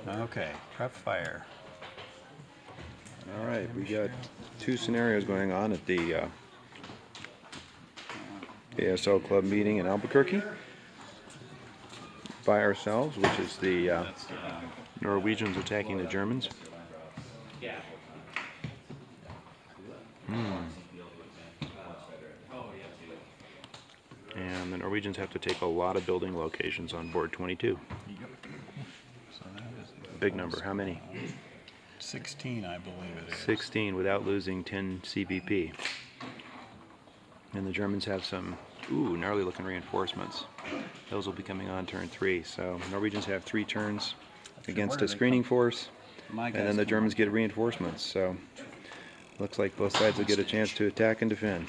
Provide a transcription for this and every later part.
Okay, prep fire. All right, we got two scenarios going on at the ASL club meeting in Albuquerque by ourselves, which is the Norwegians attacking the Germans. And the Norwegians have to take a lot of building locations on board 22. Yep. So that is Big number. How many? 16, I believe it is. 16 without losing 10 CBP. And the Germans have some, gnarly looking reinforcements. Those will be coming on turn 3. So Norwegians have 3 turns against a screening force, and then the Germans get reinforcements. So looks like both sides will get a chance to attack and defend.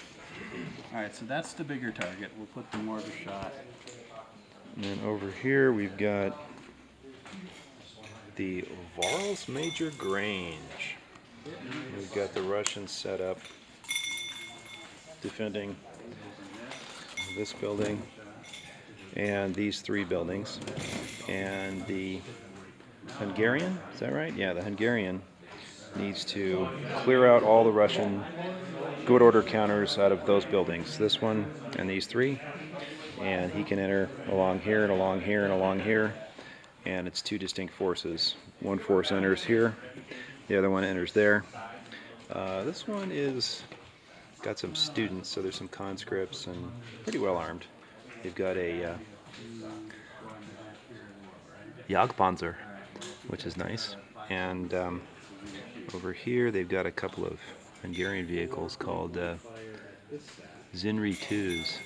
Alright, so that's the bigger target. We'll put the mortar shot. And then over here we've got the Varls Major Grange. We've got the Russians set up defending this building and these 3 buildings. And the Hungarian, is that right? Yeah, the Hungarian needs to clear out all the Russian good order counters out of those buildings. This one and these 3. And he can enter along here and along here and along here. And it's 2 distinct forces. One force enters here, the other one enters there. This one is got some students, so there's some conscripts and pretty well armed. They've got a Jagdpanzer, which is nice. And over here they've got a couple of Hungarian vehicles called Zinri 2s,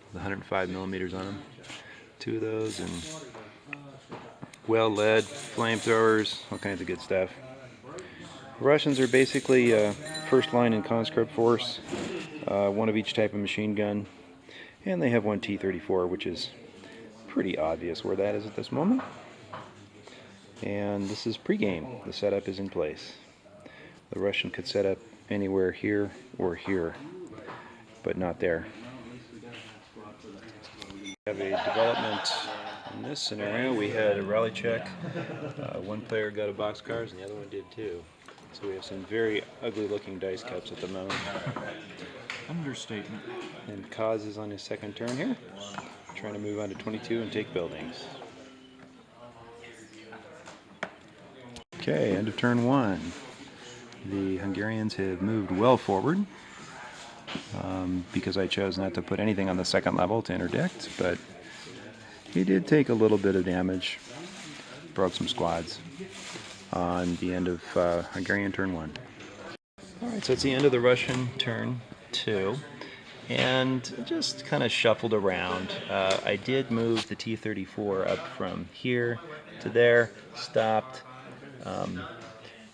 with 105 millimeters on them. 2 of those, and well led, flamethrowers, all kinds of good stuff. The Russians are basically first line in conscript force, 1 of each type of machine gun, and they have 1 T-34, which is pretty obvious where that is at this moment. And this is pre-game. The setup is in place. The Russian could set up anywhere here or here, but not there. We have a development in this scenario. We had a rally check. One player got a boxcars and the other one did too. So we have some very ugly looking dice cups at the moment. Understatement. And Kaz is on his 2nd turn here, trying to move on to 22 and take buildings. Okay, end of turn 1. The Hungarians have moved well forward because I chose not to put anything on the 2nd level to interdict, but he did take a little bit of damage, broke some squads on the end of Hungarian turn 1. Alright, so it's the end of the Russian turn 2, and just kind of shuffled around. I did move the T-34 up from here to there, stopped.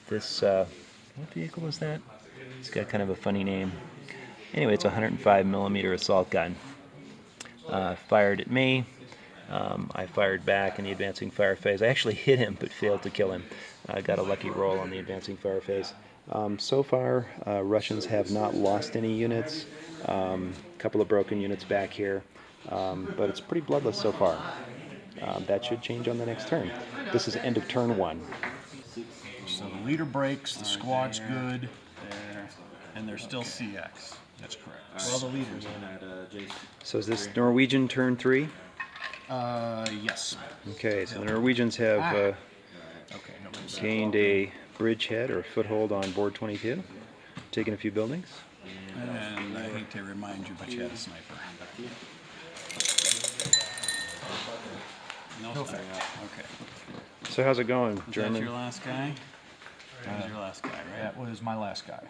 This, what vehicle is that? It's got kind of a funny name. Anyway, it's a 105 millimeter assault gun. Fired at me. I fired back in the advancing fire phase. I actually hit him but failed to kill him. I got a lucky roll on the advancing fire phase. So far, Russians have not lost any units. A couple of broken units back here, but it's pretty bloodless so far. That should change on the next turn. This is end of turn 1. So the leader breaks, the squad's good, and they're still CX. That's correct. Well, the leaders in. So is this Norwegian turn 3? Yes. Okay, so the Norwegians have gained a bridgehead or a foothold on board 22, taken a few buildings. And I hate to remind you, but you had a sniper. No fair. Okay. So how's it going, Is German? that your last guy? That was your last guy, right? That was my last guy.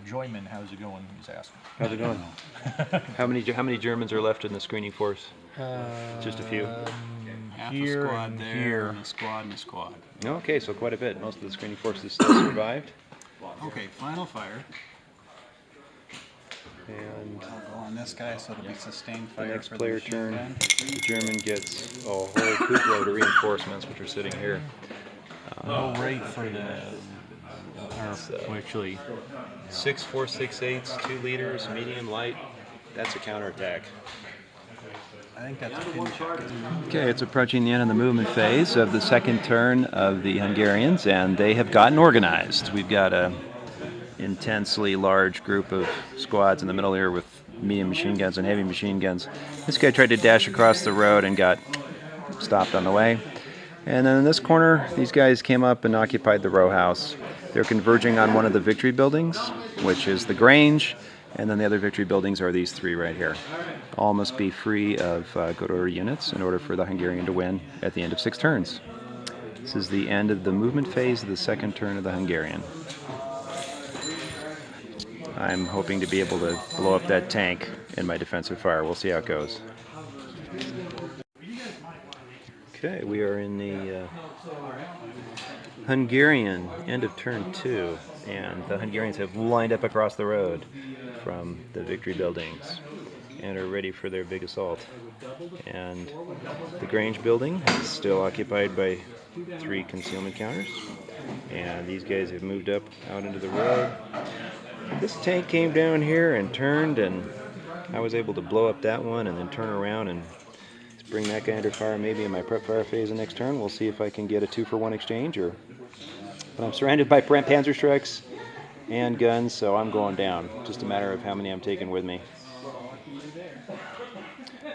Joyman, how's it going? He's asking. How's it going? How many Germans are left in the screening force? Just a few. Half Here a squad and there, here. and a squad and a squad. Okay, so quite a bit. Most of the screening forces still survived. Okay, final fire. And I'll go on this guy, so it'll be sustained the fire next for the player machine turn, gun. the German gets a whole load of reinforcements, which are sitting here. No rate for the. Actually, 6 4 6 8s, 2 leaders, medium, light. That's a counterattack. I think that's a pin check. Okay, it's approaching the end of the movement phase of the second turn of the Hungarians, and they have gotten organized. We've got a intensely large group of squads in the middle here with medium machine guns and heavy machine guns. This guy tried to dash across the road and got stopped on the way. And then in this corner, these guys came up and occupied the row house. They're converging on one of the victory buildings, which is the Grange, and then the other victory buildings are these three right here. All must be free of good order units in order for the Hungarian to win at the end of 6 turns. This is the end of the movement phase of the second turn of the Hungarian. I'm hoping to be able to blow up that tank in my defensive fire. We'll see how it goes. Okay, we are in the Hungarian end of turn 2, and the Hungarians have lined up across the road from the victory buildings and are ready for their big assault. And the Grange building is still occupied by 3 concealment counters, and these guys have moved up out into the road. This tank came down here and turned, and I was able to blow up that one and then turn around and bring that guy under fire maybe in my prep fire phase the next turn. We'll see if I can get a 2-for-1 exchange. But I'm surrounded by Panzer strikes and guns, so I'm going down. Just a matter of how many I'm taking with me.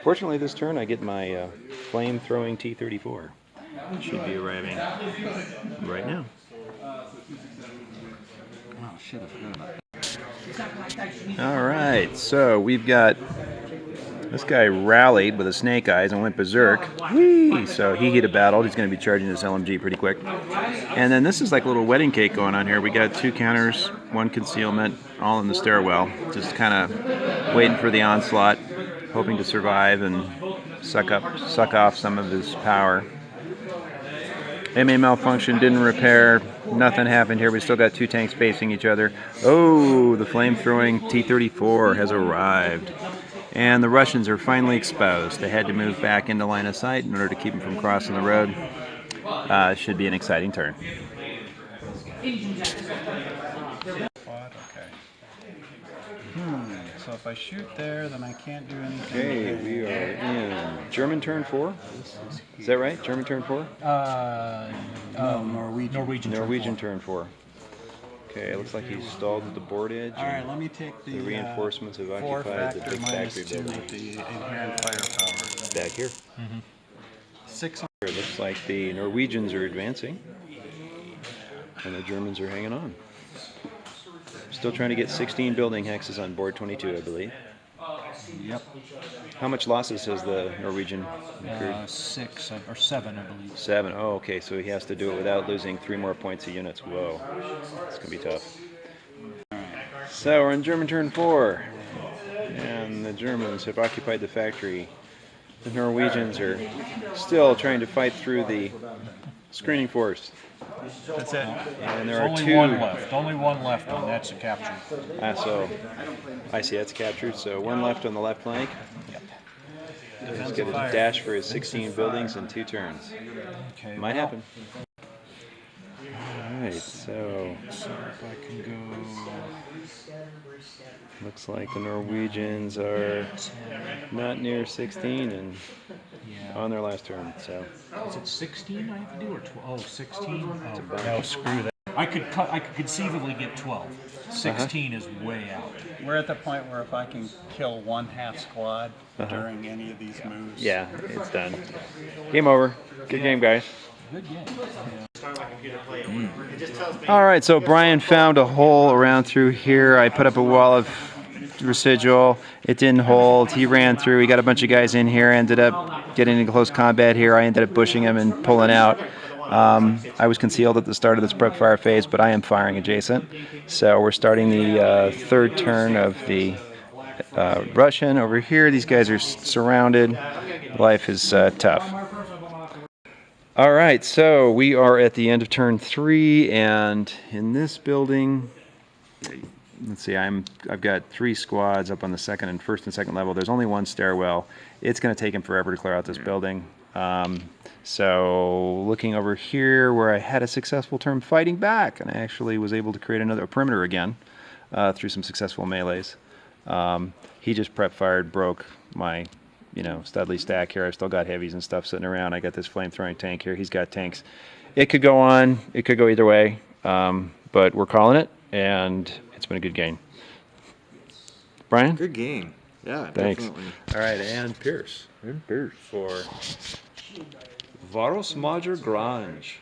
Fortunately, this turn I get my flame-throwing T-34. It should be arriving right now. Oh shit, I forgot about that. All right, so we've got this guy rallied with a snake eyes and went berserk. Whee! So he hit a battle. He's going to be charging this LMG pretty quick. And then this is like a little wedding cake going on here. We got 2 counters, 1 concealment, all in the stairwell. Just kind of waiting for the onslaught, hoping to survive and suck off some of his power. MA malfunction, didn't repair, nothing happened here. We still got 2 tanks facing each other. Oh, the flame-throwing T-34 has arrived. And the Russians are finally exposed. They had to move back into line of sight in order to keep them from crossing the road. Should be an exciting turn. Okay. So if I shoot there, then I can't do anything. Okay, we are in German turn 4. Is that right? German turn 4? No, Norwegian. Norwegian turn 4. Okay, it looks like he's stalled at the board edge. All right, let me take the reinforcements have 4 occupied the factor big minus factory 2 building. with the inherent firepower. Back here. 6. It looks like the Norwegians are advancing, and the Germans are hanging on. Still trying to get 16 building hexes on board 22, I believe. Yep. How much losses has the Norwegian incurred? 6 or 7, I believe. 7. Oh, okay. So he has to do it without losing 3 more points of units. Whoa, it's gonna be tough. So we're in German turn 4, and the Germans have occupied the factory. The Norwegians are still trying to fight through the screening force. That's it. And there There's are only 2. 1 left. Only 1 left, and that's a capture. So I see that's captured. So 1 left on the left flank. Yep. He's got a dash for his 16 buildings in 2 turns. Okay. Might happen. Alright, so So if I can go. looks like the Norwegians are not near 16 and Yeah. on their last turn. So Is it 16 I have to do or 12? Oh, 16? Oh, bonus. no, screw that. I could conceivably get 12. 16 is way out. We're at the point where if I can kill 1/2 squad during any of these moves. yeah, it's done. Game over. Good game, guys. Good game. All right, so Brian found a hole around through here. I put up a wall of residual. It didn't hold. He ran through. He got a bunch of guys in here. Ended up getting into close combat here. I ended up bushing him and pulling out. I was concealed at the start of this prep fire phase, but I am firing adjacent. So we're starting the 3rd turn of the Russian over here. These guys are surrounded. Life is tough. All right, so we are at the end of turn 3, and in this building, let's see, I've got 3 squads up on the first and second level. There's only 1 stairwell. It's going to take him forever to clear out this building. So looking over here where I had a successful turn fighting back, and I actually was able to create a perimeter again through some successful melees. He just prep fired, broke my you know, Studley stack here. I've still got heavies and stuff sitting around. I got this flame throwing tank here. He's got tanks. It could go on. It could go either way. But we're calling it, and it's been a good game. Brian? Good game. Yeah, Thanks. definitely. All right, and Pierce. For Varos Major Grange.